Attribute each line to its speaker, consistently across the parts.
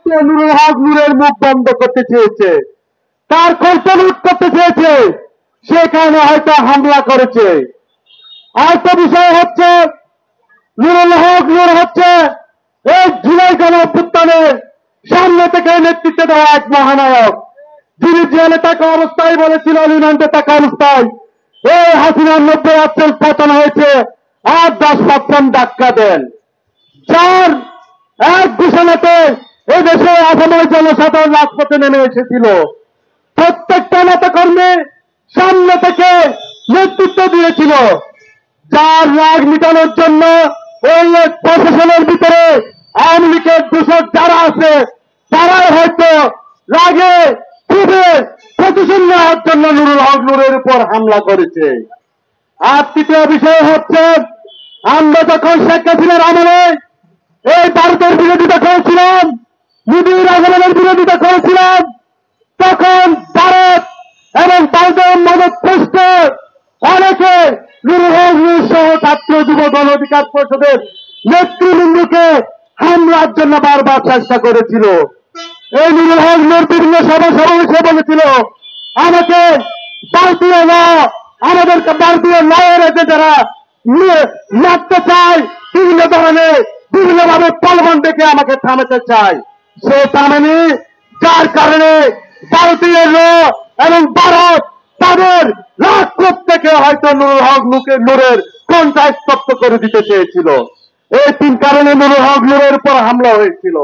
Speaker 1: ব্যক্তি নুরুল হক নূরের মুখ বন্ধ করতে চেয়েছে, তার কল্প লুট করতে চেয়েছে, সে কারণে হয়তো হামলা করেছে। আরেকটা বিষয় হচ্ছে নুরুল হক নূর হচ্ছে এই জুলাই গণ অভ্যুত্থানের সামনে থেকে নেতৃত্ব দেওয়া এক মহানায়ক, যিনি জেলে থাকা অবস্থায় বলেছিল রিমান্ডে থাকা অবস্থায় এই হাসিনার 90% পতন হয়েছে, আর 10% ধাক্কা দেন, যার এক ঘোষণাতে এদেশে আসামের জনসাধারণ রাজপথে নেমে এসেছিল। প্রত্যেকটা নেতাকর্মী সামনে থেকে নেতৃত্ব দিয়েছিল, যার রাগ মিটানোর জন্য ওই প্রশাসনের ভিতরে আওয়ামী লীগের দূষক যারা আছে তারাই হয়তো রাগে ক্ষোভে প্রতিশোধ নেওয়ার জন্য নুরুল হক নূরের উপর হামলা করেছে। আর তৃতীয় বিষয় হচ্ছে, আমরা যখন শেখ হাসিনার আমলে এই ভারতের বিরোধিতা করেছিলাম, মোদীর আগমনের বিরোধিতা করেছিলাম, তখন ভারত এবং ভারতের মদত পুষ্ট অনেকে নুরুল হক নূর সহ ছাত্র যুব গণ অধিকার পরিষদের নেতৃবৃন্দকে হামলার জন্য বারবার চেষ্টা করেছিল। এই নুরুল হক নূর বিভিন্ন সমাবেশে বলেছিল, আমাকে ভারতীয় আমাদেরকে ভারতীয় লয়ের যারা মারতে চায়, বিভিন্ন ধরনের বিভিন্নভাবে প্রলোভন দেখে আমাকে থামাতে চায়, সে থামেনি, যার কারণে ভারতীয় ল এবং ভারত তাদের রাজপথ থেকে হয়তো নুরুল হক নূরের কোনটা স্তব্ধ করে দিতে চেয়েছিল। এই 3 কারণে নুরুল হক নূরের উপর হামলা হয়েছিল।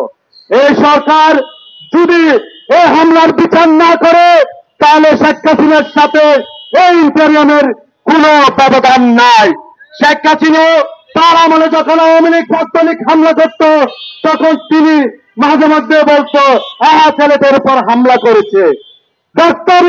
Speaker 1: এই সরকার যদি এই হামলার বিচার না করে তাহলে শেখ হাসিনার সাথে এই ইন্টারিয়ামের কোন ব্যবধান নাই। শেখ হাসিনা তার আমলে যখন আওয়ামী লীগ ছাত্রলীগ হামলা করত, তখন তিনি মাঝে মধ্যে বলতো ছেলেদের উপর হামলা করেছে। ডক্টর